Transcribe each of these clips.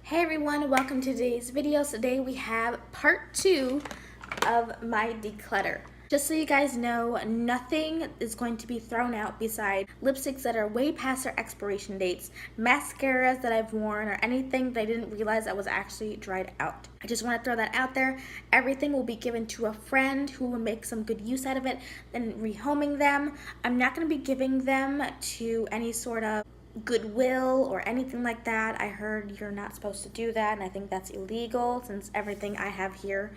Hey everyone, welcome to today's video. Today we have part 2 of my declutter. Just so you guys know, nothing is going to be thrown out besides lipsticks that are way past their expiration dates, mascaras that I've worn, or anything that I didn't realize that was actually dried out. I just want to throw that out there. Everything will be given to a friend who will make some good use out of it, then rehoming them. I'm not going to be giving them to any sort of Goodwill or anything like that. I heard you're not supposed to do that, and I think that's illegal since everything I have here,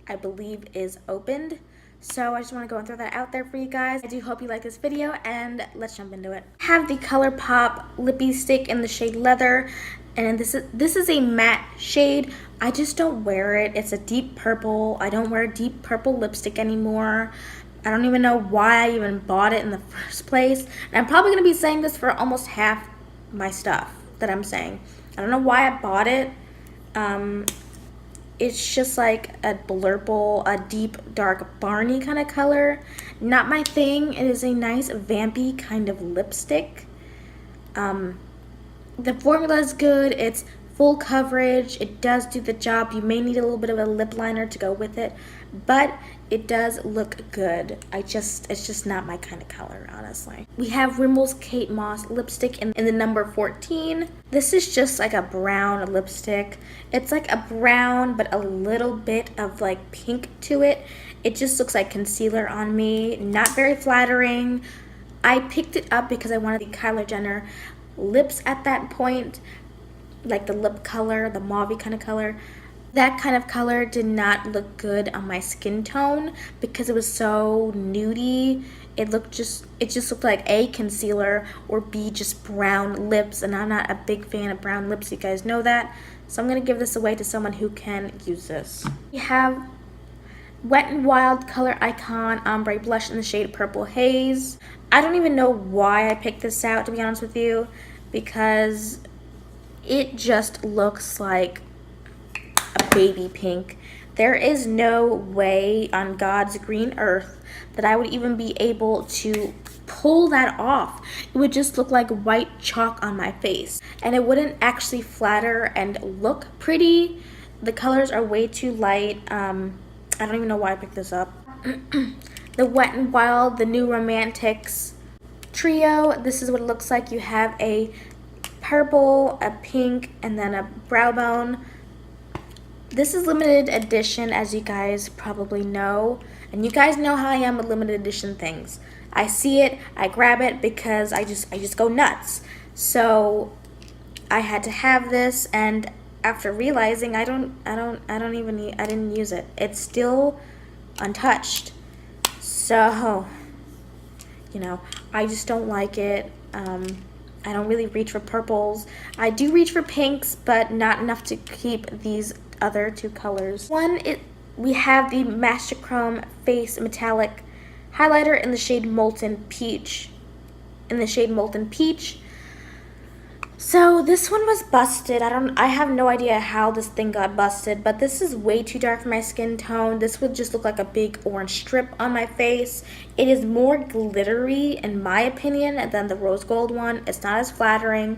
I believe, is opened. So I just want to go and throw that out there for you guys. I do hope you like this video, and let's jump into it. I have the ColourPop Lippy Stick in the shade Leather, and this is a matte shade. I just don't wear it. It's a deep purple. I don't wear deep purple lipstick anymore. I don't even know why I even bought it in the first place. And I'm probably going to be saying this for almost half my stuff that I'm saying. I don't know why I bought it. It's just like a blurple, a deep, dark, Barney kind of color. Not my thing. It is a nice, vampy kind of lipstick. The formula is good. It's full coverage. It does do the job. You may need a little bit of a lip liner to go with it, but it does look good. It's just not my kind of color, honestly. We have Rimmel's Kate Moss lipstick in the number 14. This is just like a brown lipstick. It's like a brown, but a little bit of like pink to it. It just looks like concealer on me. Not very flattering. I picked it up because I wanted the Kylie Jenner lips at that point, like the lip color, the mauve kind of color. That kind of color did not look good on my skin tone because it was so nudie. It just looked like A, concealer, or B, just brown lips, and I'm not a big fan of brown lips, you guys know that. So I'm going to give this away to someone who can use this. We have Wet n Wild Color Icon Ombre Blush in the shade Purple Haze. I don't even know why I picked this out, to be honest with you, because it just looks like a baby pink. There is no way on God's green earth that I would even be able to pull that off. It would just look like white chalk on my face, and it wouldn't actually flatter and look pretty. The colors are way too light. I don't even know why I picked this up. The Wet n Wild, the New Romantics trio. This is what it looks like. You have a purple, a pink, and then a brow bone. This is limited edition, as you guys probably know, and you guys know how I am with limited edition things. I see it, I grab it because I just go nuts. So I had to have this, and after realizing I didn't use it. It's still untouched. So, you know, I just don't like it. I don't really reach for purples. I do reach for pinks, but not enough to keep these other two colors. We have the Master Chrome Face Metallic Highlighter in the shade Molten Peach. So this one was busted. I have no idea how this thing got busted, but this is way too dark for my skin tone. This would just look like a big orange strip on my face. It is more glittery, in my opinion, than the rose gold one. It's not as flattering.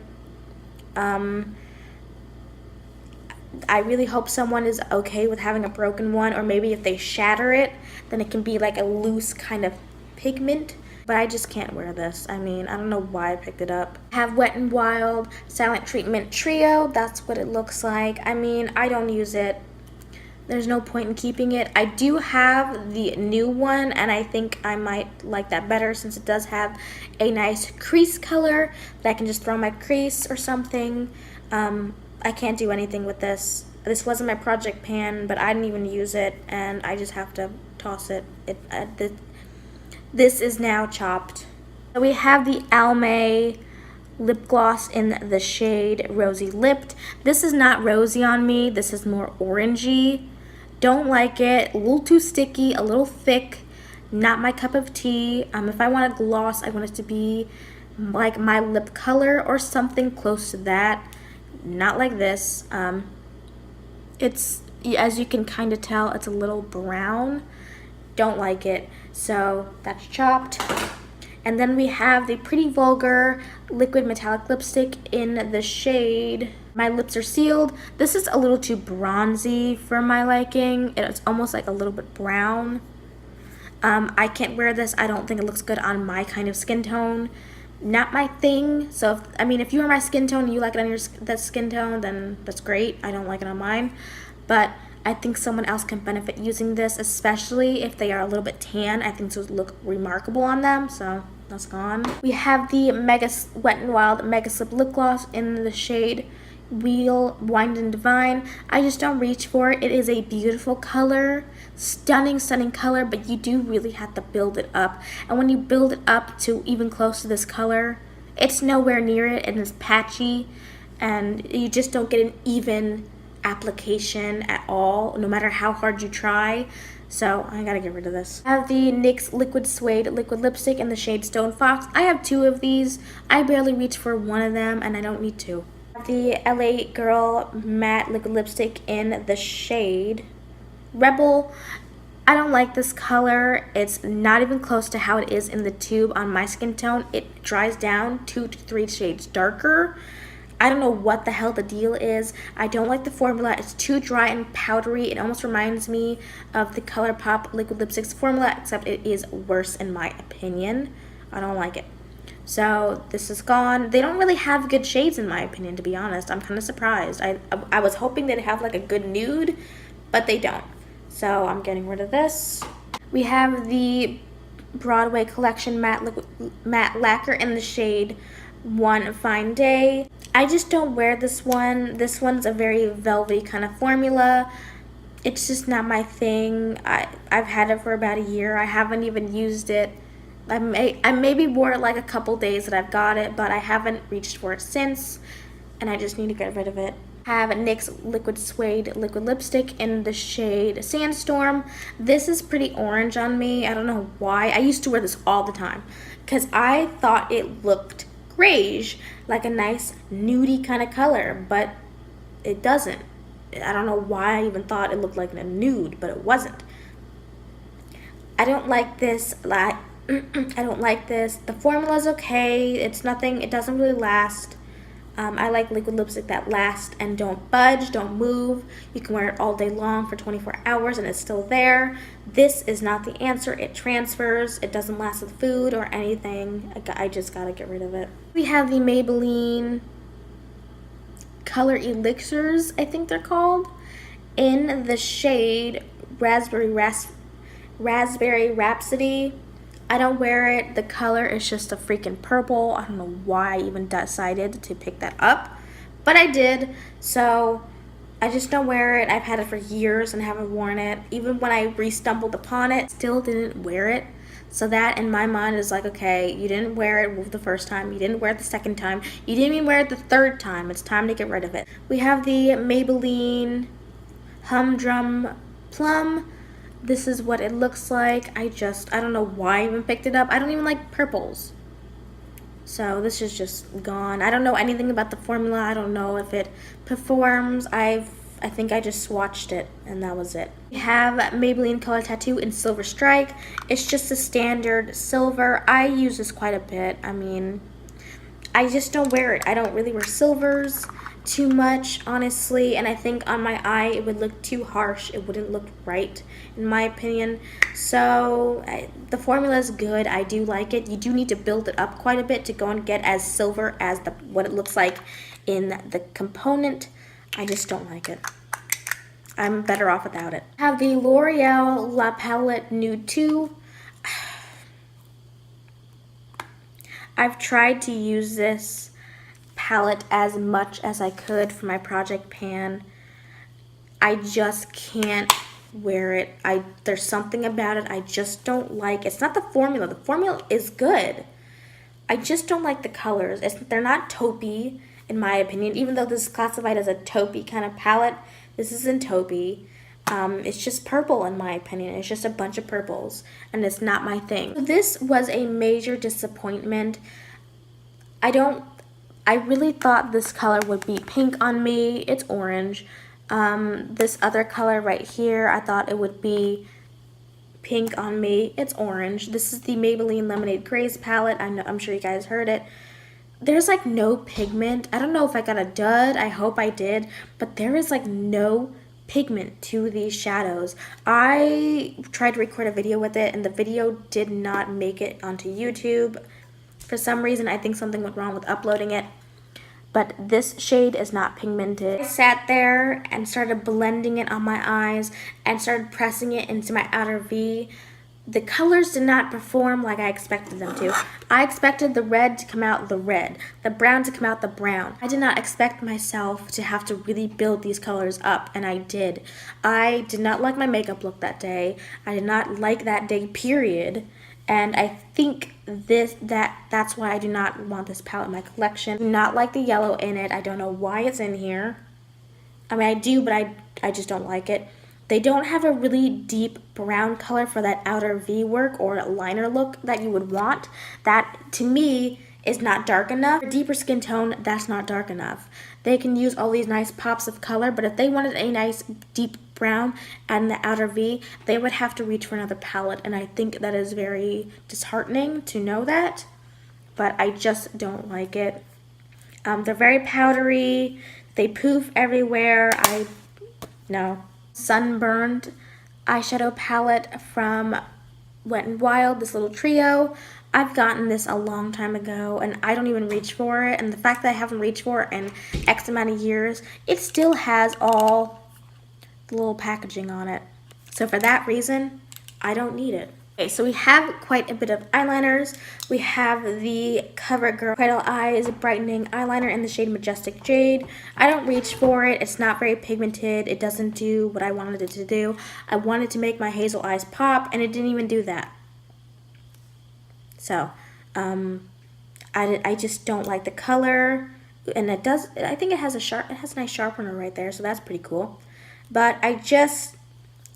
I really hope someone is okay with having a broken one, or maybe if they shatter it, then it can be like a loose kind of pigment. But I just can't wear this. I mean, I don't know why I picked it up. I have Wet n Wild Silent Treatment Trio. That's what it looks like. I mean, I don't use it. There's no point in keeping it. I do have the new one, and I think I might like that better since it does have a nice crease color that I can just throw in my crease or something. I can't do anything with this. This wasn't my project pan, but I didn't even use it, and I just have to toss it. This is now chopped. So we have the Almay lip gloss in the shade Rosy Lipped. This is not rosy on me. This is more orangey. Don't like it. A little too sticky, a little thick. Not my cup of tea. If I want a gloss, I want it to be like my lip color or something close to that. Not like this. It's, as you can kind of tell, it's a little brown. Don't like it. So that's chopped. And then we have the Pretty Vulgar liquid metallic lipstick in the shade My lips are sealed. This is a little too bronzy for my liking. It's almost like a little bit brown. I can't wear this. I don't think it looks good on my kind of skin tone. Not my thing. So, if you are my skin tone and you like it on that skin tone, then that's great. I don't like it on mine. But I think someone else can benefit using this, especially if they are a little bit tan. I think this would look remarkable on them. So, that's gone. We have the Wet n Wild Mega Slip Lip Gloss in the shade Wind and Divine. I just don't reach for it. It is a beautiful color, stunning color, but you do really have to build it up. And when you build it up to even close to this color, it's nowhere near it, and it's patchy, and you just don't get an even application at all, no matter how hard you try. So I gotta get rid of this. I have the NYX Liquid Suede Liquid Lipstick in the shade Stone Fox. I have 2 of these. I barely reach for one of them, and I don't need to. The LA Girl Matte Liquid Lipstick in the shade Rebel. I don't like this color. It's not even close to how it is in the tube on my skin tone. It dries down 2 to 3 shades darker. I don't know what the hell the deal is. I don't like the formula. It's too dry and powdery. It almost reminds me of the ColourPop Liquid Lipsticks formula, except it is worse in my opinion. I don't like it. So this is gone. They don't really have good shades in my opinion, to be honest. I'm kind of surprised. I was hoping they'd have like a good nude, but they don't. So I'm getting rid of this. We have the Broadway Collection Matte Lacquer in the shade One Fine Day. I just don't wear this one. This one's a very velvety kind of formula. It's just not my thing. I've had it for about a year. I haven't even used it. I maybe wore it like a couple days that I've got it, but I haven't reached for it since, and I just need to get rid of it. I have NYX Liquid Suede Liquid Lipstick in the shade Sandstorm. This is pretty orange on me. I don't know why. I used to wear this all the time because I thought it looked grayish, like a nice nudie kind of color, but it doesn't. I don't know why I even thought it looked like a nude, but it wasn't. I don't like this. I don't like this. The formula's okay. It's nothing. It doesn't really last. I like liquid lipstick that lasts and don't budge, don't move. You can wear it all day long for 24 hours and it's still there. This is not the answer. It transfers. It doesn't last with food or anything. I just gotta get rid of it. We have the Maybelline Color Elixirs, I think they're called, in the shade Raspberry Rhapsody. I don't wear it. The color is just a freaking purple. I don't know why I even decided to pick that up, but I did. So I just don't wear it. I've had it for years and haven't worn it. Even when I re-stumbled upon it, still didn't wear it. So that in my mind is like, okay, you didn't wear it the first time. You didn't wear it the second time. You didn't even wear it the third time. It's time to get rid of it. We have the Maybelline Humdrum Plum. This is what it looks like. I don't know why I even picked it up. I don't even like purples. So this is just gone. I don't know anything about the formula. I don't know if it performs. I think I just swatched it and that was it. We have Maybelline Color Tattoo in Silver Strike. It's just a standard silver. I use this quite a bit. I just don't wear it. I don't really wear silvers too much, honestly, and I think on my eye it would look too harsh. It wouldn't look right, in my opinion. So the formula is good. I do like it. You do need to build it up quite a bit to go and get as silver as what it looks like in the component. I just don't like it. I'm better off without it. I have the L'Oreal La Palette Nude 2. I've tried to use this palette as much as I could for my project pan. I just can't wear it. There's something about it I just don't like. It's not the formula. The formula is good. I just don't like the colors. They're not taupey, in my opinion, even though this is classified as a taupey kind of palette. This isn't taupey. It's just purple, in my opinion. It's just a bunch of purples, and it's not my thing. So this was a major disappointment. I really thought this color would be pink on me. It's orange. This other color right here, I thought it would be pink on me. It's orange. This is the Maybelline Lemonade Graze palette. I'm sure you guys heard it. there's like no pigment. I don't know if I got a dud. I hope I did. But there is like no pigment to these shadows. I tried to record a video with it and the video did not make it onto YouTube. For some reason, I think something went wrong with uploading it. But this shade is not pigmented. I sat there and started blending it on my eyes and started pressing it into my outer V. The colors did not perform like I expected them to. I expected the red to come out the red, the brown to come out the brown. I did not expect myself to have to really build these colors up, and I did. I did not like my makeup look that day. I did not like that day, period. And I think that's why I do not want this palette in my collection. I do not like the yellow in it. I don't know why it's in here. I mean, I do, but I just don't like it. They don't have a really deep brown color for that outer V work or liner look that you would want. That, to me, is not dark enough. For deeper skin tone, that's not dark enough. They can use all these nice pops of color, but if they wanted a nice deep brown and the outer V, they would have to reach for another palette, and I think that is very disheartening to know that, but I just don't like it. They're very powdery. They poof everywhere. No. Sunburned eyeshadow palette from Wet n Wild, this little trio. I've gotten this a long time ago and I don't even reach for it, and the fact that I haven't reached for it in X amount of years, it still has all the little packaging on it. So for that reason, I don't need it. Okay, so we have quite a bit of eyeliners. We have the CoverGirl Cradle Eyes Brightening Eyeliner in the shade Majestic Jade. I don't reach for it. It's not very pigmented. It doesn't do what I wanted it to do. I wanted to make my hazel eyes pop, and it didn't even do that. So, I just don't like the color, and it does. I think it has a nice sharpener right there, so that's pretty cool. But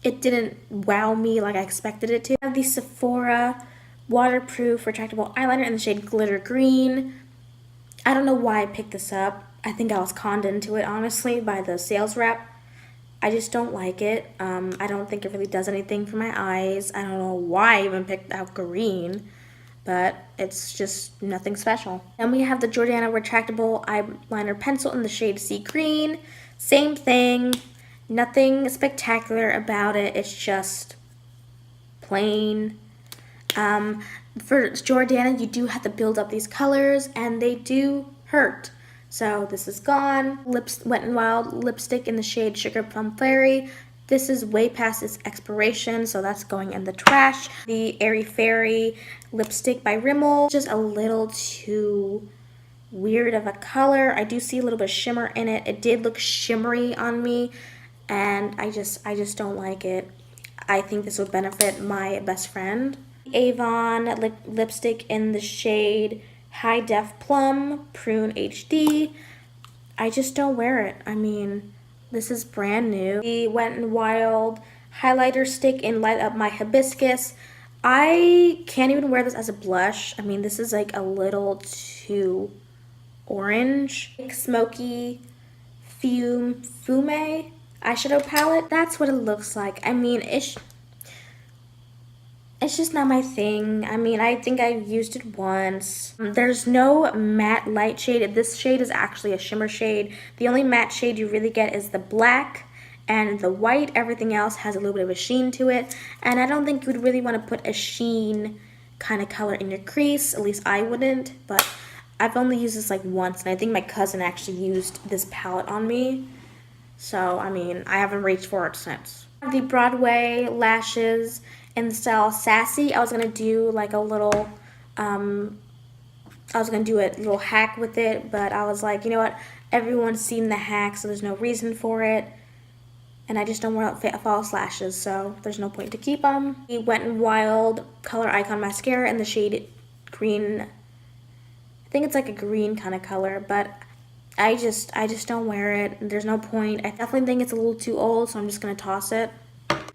it didn't wow me like I expected it to. I have the Sephora Waterproof Retractable Eyeliner in the shade Glitter Green. I don't know why I picked this up. I think I was conned into it, honestly, by the sales rep. I just don't like it. I don't think it really does anything for my eyes. I don't know why I even picked out green, but it's just nothing special. Then we have the Jordana Retractable Eyeliner Pencil in the shade Sea Green. Same thing. Nothing spectacular about it. It's just plain. For Jordana, you do have to build up these colors, and they do hurt. So this is gone. Wet n Wild lipstick in the shade Sugar Plum Fairy. This is way past its expiration, so that's going in the trash. The Airy Fairy lipstick by Rimmel, just a little too weird of a color. I do see a little bit of shimmer in it. It did look shimmery on me, and I just don't like it. I think this would benefit my best friend. Avon lipstick in the shade High Def Plum Prune HD. I just don't wear it. I mean, this is brand new. The Wet n Wild highlighter stick in Light Up My Hibiscus. I can't even wear this as a blush. I mean, this is like a little too orange. Smoky Fume eyeshadow palette. That's what it looks like. I mean, it's just not my thing. I mean, I think I've used it once. There's no matte light shade. This shade is actually a shimmer shade. The only matte shade you really get is the black and the white. Everything else has a little bit of a sheen to it. And I don't think you would really want to put a sheen kind of color in your crease. At least I wouldn't. But I've only used this like once. And I think my cousin actually used this palette on me. So, I mean, I haven't reached for it since. The Broadway lashes in the style Sassy. I was going to do like a little, hack with it, but I was like, you know what, everyone's seen the hack, so there's no reason for it, and I just don't want false lashes, so there's no point to keep them. The Wet n Wild Color Icon Mascara in the shade Green. I think it's like a green kind of color, but I just don't wear it. There's no point. I definitely think it's a little too old, so I'm just going to toss it.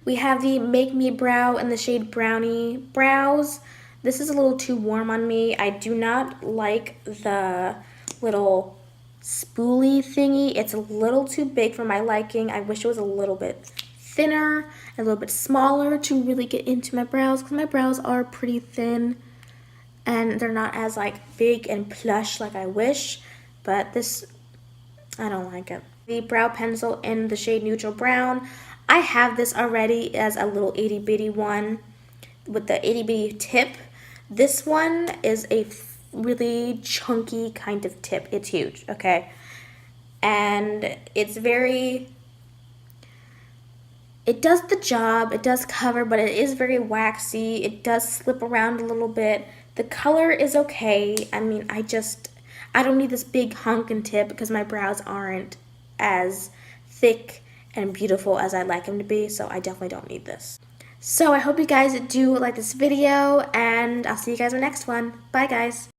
We have the Make Me Brow in the shade Brownie Brows. This is a little too warm on me. I do not like the little spoolie thingy. It's a little too big for my liking. I wish it was a little bit thinner, a little bit smaller to really get into my brows, because my brows are pretty thin. and they're not as like big and plush like I wish, but this, I don't like it. The brow pencil in the shade Neutral Brown. I have this already as a little itty bitty one with the itty bitty tip. This one is a really chunky kind of tip. It's huge, okay? And it's very, it does the job, it does cover, but it is very waxy. It does slip around a little bit. The color is okay. I mean, I don't need this big honkin' tip because my brows aren't as thick and beautiful as I'd like them to be, so I definitely don't need this. So I hope you guys do like this video, and I'll see you guys in the next one. Bye, guys.